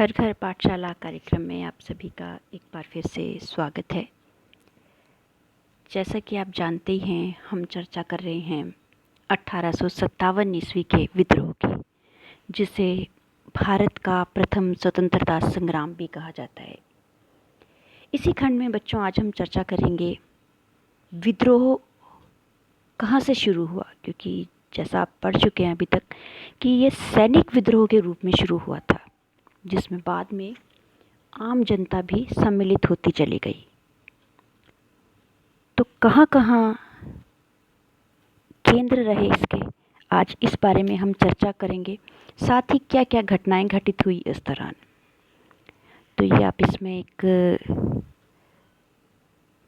घर घर पाठशाला कार्यक्रम में आप सभी का एक बार फिर से स्वागत है। जैसा कि आप जानते ही हैं, हम चर्चा कर रहे हैं 1857 ईस्वी के विद्रोह की, जिसे भारत का प्रथम स्वतंत्रता संग्राम भी कहा जाता है। इसी खंड में बच्चों आज हम चर्चा करेंगे विद्रोह कहाँ से शुरू हुआ, क्योंकि जैसा आप पढ़ चुके हैं अभी तक कि ये सैनिक विद्रोह के रूप में शुरू हुआ था, जिसमें बाद में आम जनता भी सम्मिलित होती चली गई। तो कहाँ कहाँ केंद्र रहे इसके, आज इस बारे में हम चर्चा करेंगे। साथ ही क्या क्या घटनाएं घटित हुई इस दौरान। तो ये आप इसमें एक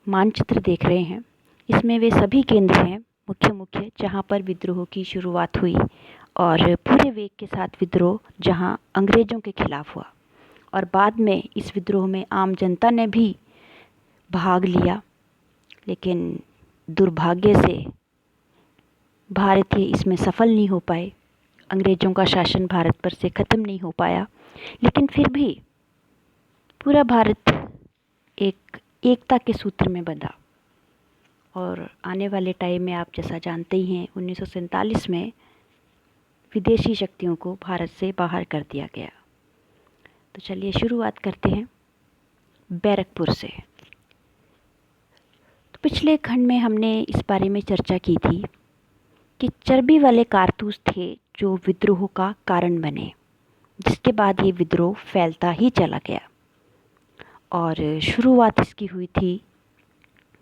मानचित्र देख रहे हैं। इसमें वे सभी केंद्र हैं मुख्य मुख्य जहाँ पर विद्रोह की शुरुआत हुई, और पूरे वेग के साथ विद्रोह जहाँ अंग्रेज़ों के खिलाफ हुआ, और बाद में इस विद्रोह में आम जनता ने भी भाग लिया। लेकिन दुर्भाग्य से भारतीय इसमें सफल नहीं हो पाए। अंग्रेज़ों का शासन भारत पर से ख़त्म नहीं हो पाया, लेकिन फिर भी पूरा भारत एक एकता के सूत्र में बंधा। और आने वाले टाइम में आप जैसा जानते ही हैं, 1947 में विदेशी शक्तियों को भारत से बाहर कर दिया गया। तो चलिए शुरुआत करते हैं बैरकपुर से। तो पिछले खंड में हमने इस बारे में चर्चा की थी कि चर्बी वाले कारतूस थे जो विद्रोह का कारण बने, जिसके बाद ये विद्रोह फैलता ही चला गया। और शुरुआत इसकी हुई थी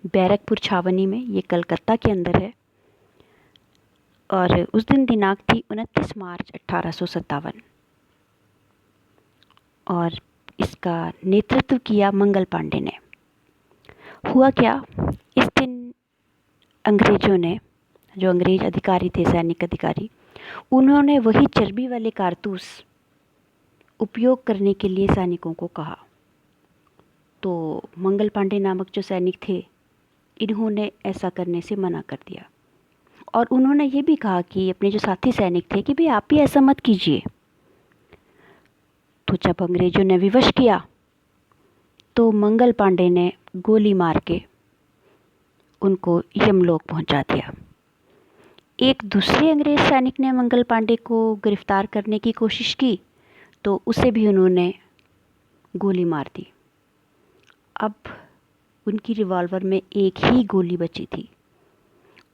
बैरकपुर छावनी में, ये कलकत्ता के अंदर है। और उस दिन दिनांक थी 29 मार्च 1857, और इसका नेतृत्व किया मंगल पांडे ने। हुआ क्या, इस दिन अंग्रेज़ों ने, जो अंग्रेज़ अधिकारी थे, सैनिक अधिकारी, उन्होंने वही चर्बी वाले कारतूस उपयोग करने के लिए सैनिकों को कहा। तो मंगल पांडे नामक जो सैनिक थे, इन्होंने ऐसा करने से मना कर दिया। और उन्होंने ये भी कहा कि अपने जो साथी सैनिक थे कि भाई आप भी ऐसा मत कीजिए। तो जब अंग्रेज़ों ने विवश किया तो मंगल पांडे ने गोली मार के उनको यमलोक पहुंचा दिया। एक दूसरे अंग्रेज़ सैनिक ने मंगल पांडे को गिरफ्तार करने की कोशिश की, तो उसे भी उन्होंने गोली मार दी। अब उनकी रिवॉल्वर में एक ही गोली बची थी,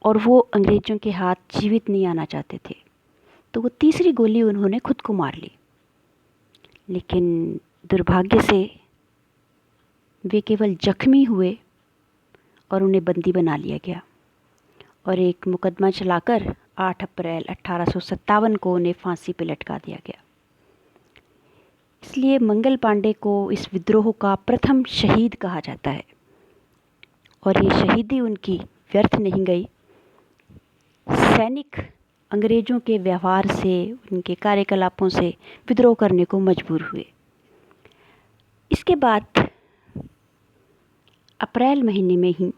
और वो अंग्रेज़ों के हाथ जीवित नहीं आना चाहते थे। तो वो तीसरी गोली उन्होंने खुद को मार ली। लेकिन दुर्भाग्य से वे केवल जख्मी हुए और उन्हें बंदी बना लिया गया, और एक मुकदमा चलाकर 8 अप्रैल 1857 को उन्हें फांसी पर लटका दिया गया। इसलिए मंगल पांडे को इस विद्रोह का प्रथम शहीद कहा जाता है। और ये शहीदी उनकी व्यर्थ नहीं गई। सैनिक अंग्रेज़ों के व्यवहार से, उनके कार्यकलापों से विद्रोह करने को मजबूर हुए। इसके बाद अप्रैल महीने में ही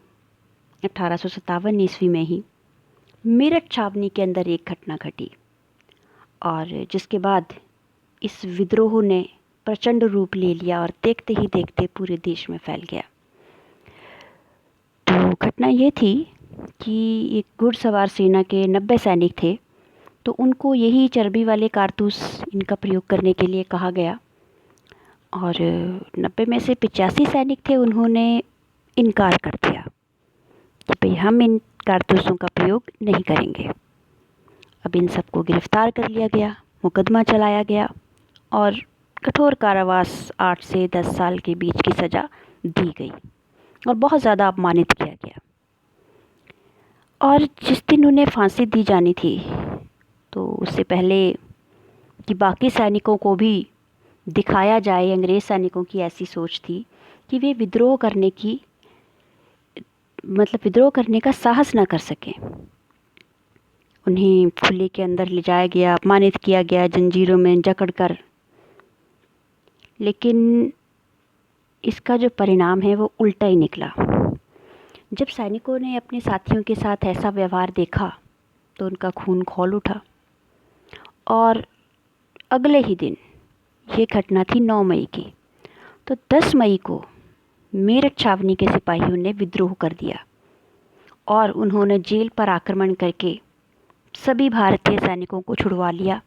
1857 ईस्वी में ही मेरठ छावनी के अंदर एक घटना घटी, और जिसके बाद इस विद्रोह ने प्रचंड रूप ले लिया और देखते ही देखते पूरे देश में फैल गया। तो घटना ये थी कि एक घुड़सवार सेना के 90 सैनिक थे, तो उनको यही चर्बी वाले कारतूस इनका प्रयोग करने के लिए कहा गया। और 90 में से 85 सैनिक थे, उन्होंने इनकार कर दिया कि भाई हम इन कारतूसों का प्रयोग नहीं करेंगे। अब इन सबको गिरफ्तार कर लिया गया, मुकदमा चलाया गया, और कठोर कारावास 8 से 10 साल के बीच की सज़ा दी गई, और बहुत ज़्यादा अपमानित किया गया। और जिस दिन उन्हें फांसी दी जानी थी, तो उससे पहले कि बाकी सैनिकों को भी दिखाया जाए, अंग्रेज़ सैनिकों की ऐसी सोच थी कि वे विद्रोह करने का साहस न कर सकें। उन्हें खुले के अंदर ले जाया गया, अपमानित किया गया, जंजीरों में जकड़कर। लेकिन इसका जो परिणाम है वो उल्टा ही निकला। जब सैनिकों ने अपने साथियों के साथ ऐसा व्यवहार देखा तो उनका खून खौल उठा, और अगले ही दिन ये घटना थी 9 मई की। तो 10 मई को मेरठ छावनी के सिपाहियों ने विद्रोह कर दिया और उन्होंने जेल पर आक्रमण करके सभी भारतीय सैनिकों को छुड़वा लिया।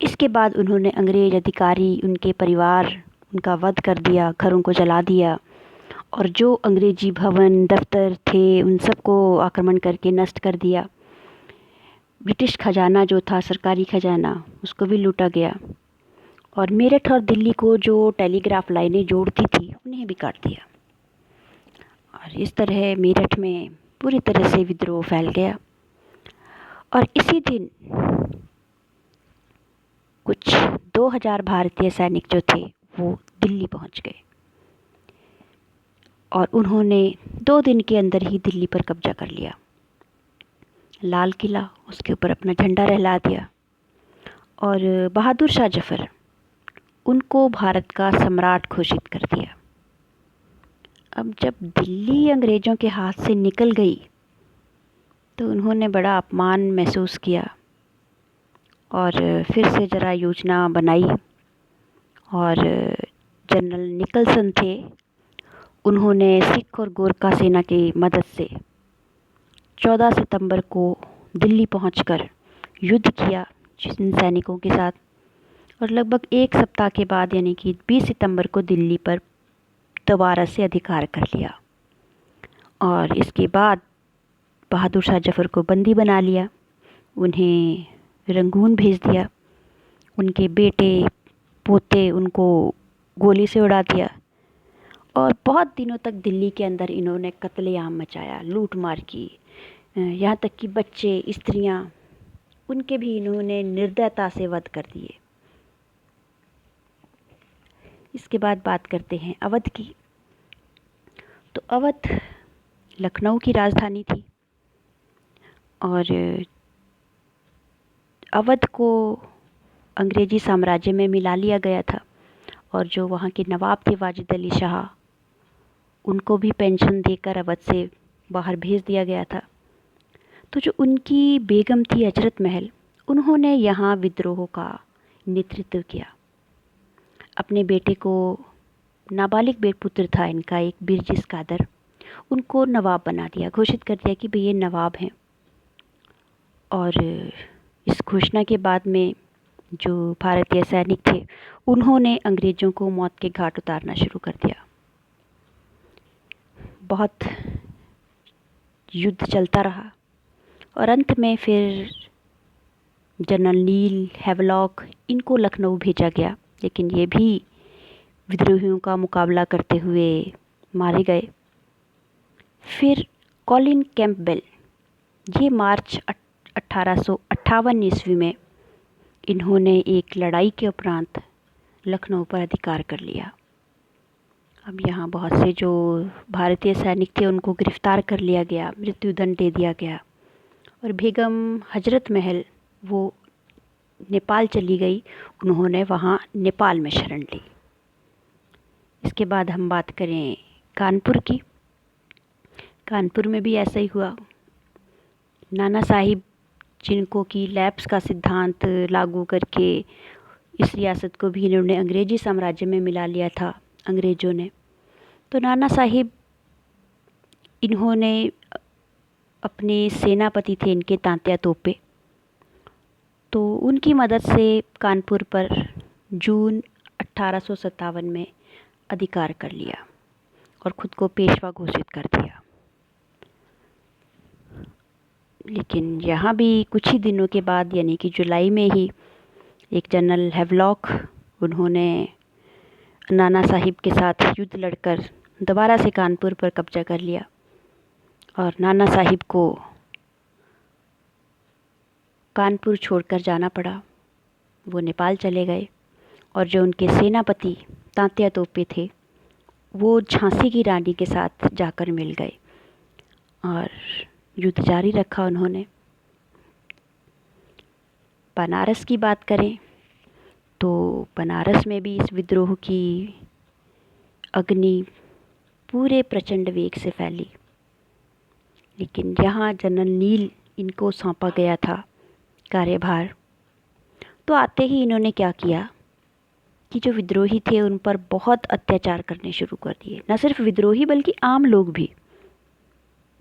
इसके बाद उन्होंने अंग्रेज अधिकारी, उनके परिवार, उनका वध कर दिया, घरों को जला दिया और जो अंग्रेजी भवन दफ्तर थे उन सबको आक्रमण करके नष्ट कर दिया। ब्रिटिश खजाना जो था, सरकारी खजाना, उसको भी लूटा गया और मेरठ और दिल्ली को जो टेलीग्राफ लाइनें जोड़ती थी उन्हें भी काट दिया। और इस तरह मेरठ में पूरी तरह से विद्रोह फैल गया। और इसी दिन कुछ 2000 भारतीय सैनिक जो थे वो दिल्ली पहुंच गए और उन्होंने 2 दिन के अंदर ही दिल्ली पर कब्जा कर लिया। लाल किला, उसके ऊपर अपना झंडा लहरा दिया और बहादुर शाह जफ़र, उनको भारत का सम्राट घोषित कर दिया। अब जब दिल्ली अंग्रेज़ों के हाथ से निकल गई तो उन्होंने बड़ा अपमान महसूस किया और फिर से ज़रा योजना बनाई और जनरल निकलसन थे, उन्होंने सिख और गोरखा सेना की मदद से 14 सितंबर को दिल्ली पहुंचकर युद्ध किया जिन सैनिकों के साथ और लगभग 1 सप्ताह के बाद यानी कि 20 सितंबर को दिल्ली पर दोबारा से अधिकार कर लिया। और इसके बाद बहादुर शाह जफ़र को बंदी बना लिया, उन्हें रंगून भेज दिया, उनके बेटे पोते उनको गोली से उड़ा दिया और बहुत दिनों तक दिल्ली के अंदर इन्होंने कत्लेआम मचाया, लूट मार की, यहाँ तक कि बच्चे, स्त्रियाँ, उनके भी इन्होंने निर्दयता से वध कर दिए। इसके बाद बात करते हैं अवध की। तो अवध लखनऊ की राजधानी थी और अवध को अंग्रेज़ी साम्राज्य में मिला लिया गया था और जो वहाँ के नवाब थे वाजिद अली शाह, उनको भी पेंशन देकर अवध से बाहर भेज दिया गया था। तो जो उनकी बेगम थी हजरत महल, उन्होंने यहाँ विद्रोह का नेतृत्व किया। अपने बेटे को, नाबालिग पुत्र था इनका एक बिरजिस कादर, उनको नवाब बना दिया, घोषित कर दिया कि भाई ये नवाब हैं। और इस घोषणा के बाद में जो भारतीय सैनिक थे उन्होंने अंग्रेज़ों को मौत के घाट उतारना शुरू कर दिया। बहुत युद्ध चलता रहा और अंत में फिर जनरल नील, हैवलॉक, इनको लखनऊ भेजा गया, लेकिन ये भी विद्रोहियों का मुकाबला करते हुए मारे गए। फिर कॉलिन कैंपबेल, ये मार्च 1858 ईस्वी में इन्होंने एक लड़ाई के उपरांत लखनऊ पर अधिकार कर लिया। अब यहाँ बहुत से जो भारतीय सैनिक थे उनको गिरफ्तार कर लिया गया, मृत्युदंड दे दिया गया और बेगम हजरत महल वो नेपाल चली गई, उन्होंने वहाँ नेपाल में शरण ली। इसके बाद हम बात करें कानपुर की। कानपुर में भी ऐसा ही हुआ। नाना साहिब, जिनको कि लैप्स का सिद्धांत लागू करके इस रियासत को भी इन्होंने अंग्रेज़ी साम्राज्य में मिला लिया था अंग्रेज़ों ने, तो नाना साहिब, इन्होंने अपने सेनापति थे इनके तांत्या तोपे, तो उनकी मदद से कानपुर पर जून 1857 में अधिकार कर लिया और ख़ुद को पेशवा घोषित कर दिया। लेकिन यहाँ भी कुछ ही दिनों के बाद यानी कि जुलाई में ही एक जनरल हैवलॉक, उन्होंने नाना साहिब के साथ युद्ध लड़कर दोबारा से कानपुर पर कब्जा कर लिया और नाना साहिब को कानपुर छोड़कर जाना पड़ा। वो नेपाल चले गए और जो उनके सेनापति तांत्या तोपे थे वो झांसी की रानी के साथ जाकर मिल गए और युद्ध जारी रखा उन्होंने। बनारस की बात करें तो बनारस में भी इस विद्रोह की अग्नि पूरे प्रचंड वेग से फैली, लेकिन यहाँ जनरल नील, इनको सौंपा गया था कार्यभार। तो आते ही इन्होंने क्या किया कि जो विद्रोही थे उन पर बहुत अत्याचार करने शुरू कर दिए। न सिर्फ विद्रोही बल्कि आम लोग भी,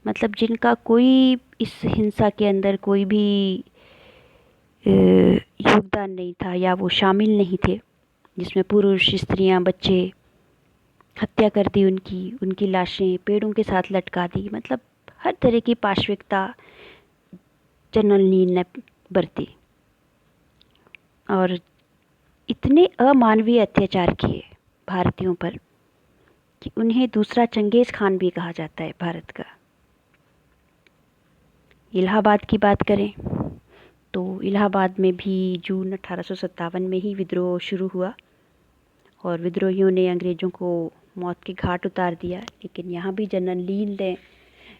मतलब जिनका कोई इस हिंसा के अंदर कोई भी योगदान नहीं था या वो शामिल नहीं थे, जिसमें पुरुष, स्त्रियां, बच्चे, हत्या कर दी उनकी, उनकी लाशें पेड़ों के साथ लटका दी। मतलब हर तरह की पाशविकता जनरल नील ने बरती और इतने अमानवीय अत्याचार किए भारतीयों पर कि उन्हें दूसरा चंगेज़ खान भी कहा जाता है भारत का। इलाहाबाद की बात करें तो इलाहाबाद में भी जून 1857 में ही विद्रोह शुरू हुआ और विद्रोहियों ने अंग्रेज़ों को मौत के घाट उतार दिया। लेकिन यहाँ भी जनरल नील ने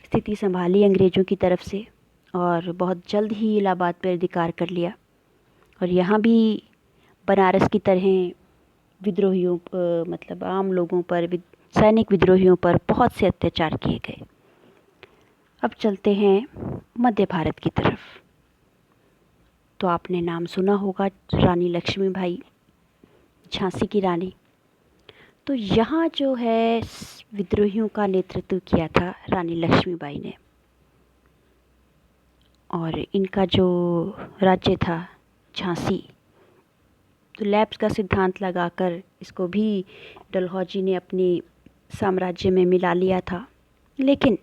स्थिति संभाली अंग्रेज़ों की तरफ से और बहुत जल्द ही इलाहाबाद पर अधिकार कर लिया। और यहाँ भी बनारस की तरह विद्रोहियों मतलब आम लोगों पर, सैनिक विद्रोहियों पर बहुत से अत्याचार किए गए। अब चलते हैं मध्य भारत की तरफ। तो आपने नाम सुना होगा रानी लक्ष्मीबाई, झांसी की रानी। तो यहाँ जो है विद्रोहियों का नेतृत्व किया था रानी लक्ष्मीबाई ने, और इनका जो राज्य था झांसी, तो लैप्स का सिद्धांत लगाकर इसको भी डलहौजी ने अपने साम्राज्य में मिला लिया था। लेकिन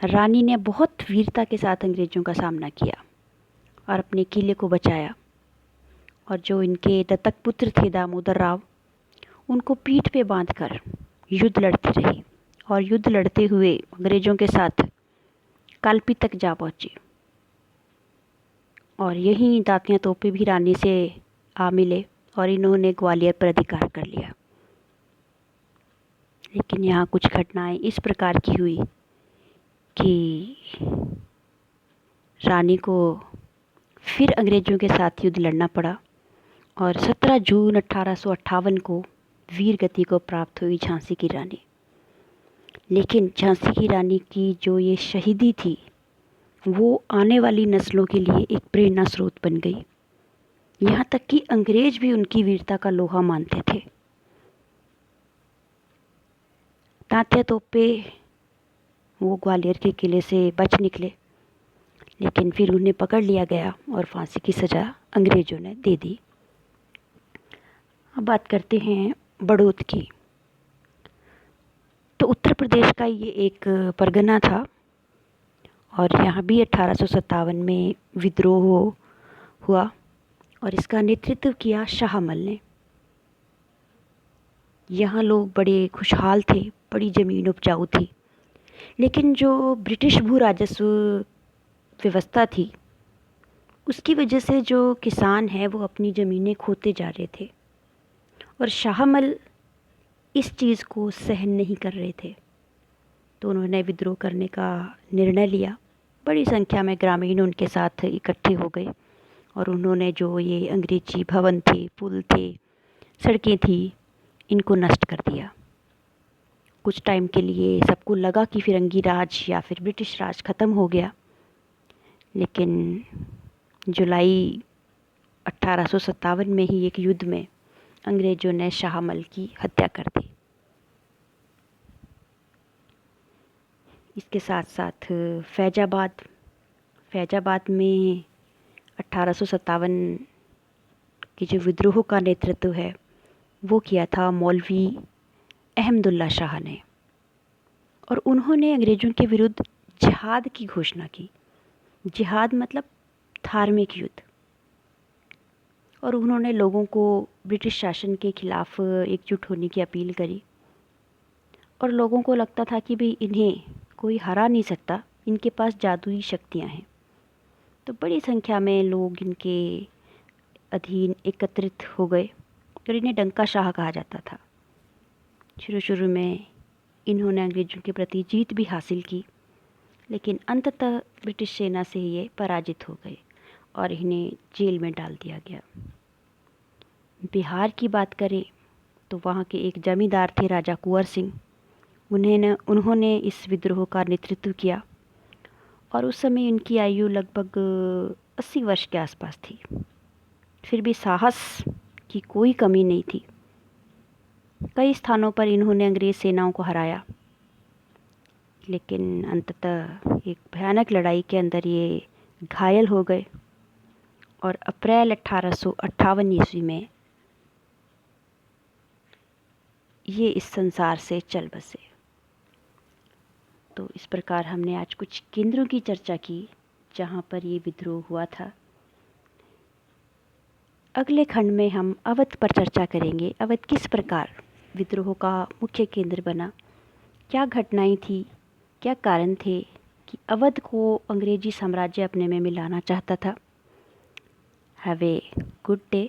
रानी ने बहुत वीरता के साथ अंग्रेज़ों का सामना किया और अपने किले को बचाया। और जो इनके दत्तक पुत्र थे दामोदर राव, उनको पीठ पे बांधकर युद्ध लड़ती रही और युद्ध लड़ते हुए अंग्रेज़ों के साथ कालपी तक जा पहुँची। और यहीं दातिया तोपे भी रानी से आ मिले और इन्होंने ग्वालियर पर अधिकार कर लिया। लेकिन यहाँ कुछ घटनाएं इस प्रकार की हुई कि रानी को फिर अंग्रेज़ों के साथ युद्ध लड़ना पड़ा और 17 जून 1858 को वीर गति को प्राप्त हुई झांसी की रानी। लेकिन झांसी की रानी की जो ये शहीदी थी वो आने वाली नस्लों के लिए एक प्रेरणा स्रोत बन गई। यहाँ तक कि अंग्रेज भी उनकी वीरता का लोहा मानते थे। तात्या तोपे वो ग्वालियर के किले से बच निकले, लेकिन फिर उन्हें पकड़ लिया गया और फांसी की सज़ा अंग्रेज़ों ने दे दी। अब बात करते हैं बड़ौद की। तो उत्तर प्रदेश का ये एक परगना था और यहाँ भी 1857 में विद्रोह हुआ और इसका नेतृत्व किया शाह आलम ने। यहाँ लोग बड़े खुशहाल थे, बड़ी ज़मीन उपजाऊ थी, लेकिन जो ब्रिटिश भू राजस्व व्यवस्था थी उसकी वजह से जो किसान हैं वो अपनी ज़मीनें खोते जा रहे थे और शाह आलम इस चीज़ को सहन नहीं कर रहे थे। तो उन्होंने विद्रोह करने का निर्णय लिया। बड़ी संख्या में ग्रामीण उनके साथ इकट्ठे हो गए और उन्होंने जो ये अंग्रेजी भवन थे, पुल थे, सड़कें थी, इनको नष्ट कर दिया। कुछ टाइम के लिए सबको लगा कि फिरंगी राज या फिर ब्रिटिश राज ख़त्म हो गया, लेकिन जुलाई 1857 में ही एक युद्ध में अंग्रेज़ों ने शाह आलम की हत्या कर दी। इसके साथ साथ फैजाबाद में 1857 की जो विद्रोह का नेतृत्व है वो किया था मौलवी अहमदुल्ला शाह ने, और उन्होंने अंग्रेज़ों के विरुद्ध जिहाद की घोषणा की। जिहाद मतलब धार्मिक युद्ध। और उन्होंने लोगों को ब्रिटिश शासन के खिलाफ़ एकजुट होने की अपील करी और लोगों को लगता था कि भाई इन्हें कोई हरा नहीं सकता, इनके पास जादुई शक्तियाँ हैं। तो बड़ी संख्या में लोग इनके अधीन एकत्रित हो गए और इन्हें डंका शाह कहा जाता था। शुरू में इन्होंने अंग्रेज़ों के प्रति जीत भी हासिल की, लेकिन अंततः ब्रिटिश सेना से ये पराजित हो गए और इन्हें जेल में डाल दिया गया। बिहार की बात करें तो वहाँ के एक जमींदार थे राजा कुंवर सिंह। उन्होंने इस विद्रोह का नेतृत्व किया और उस समय उनकी आयु लगभग 80 वर्ष के आसपास थी। फिर भी साहस की कोई कमी नहीं थी। कई स्थानों पर इन्होंने अंग्रेज़ सेनाओं को हराया, लेकिन अंततः एक भयानक लड़ाई के अंदर ये घायल हो गए और अप्रैल 1858 ईस्वी में ये इस संसार से चल बसे। तो इस प्रकार हमने आज कुछ केंद्रों की चर्चा की जहाँ पर ये विद्रोह हुआ था। अगले खंड में हम अवध पर चर्चा करेंगे। अवध किस प्रकार विद्रोह का मुख्य केंद्र बना, क्या घटनाएं थी, क्या कारण थे कि अवध को अंग्रेजी साम्राज्य अपने में मिलाना चाहता था। Have a good day.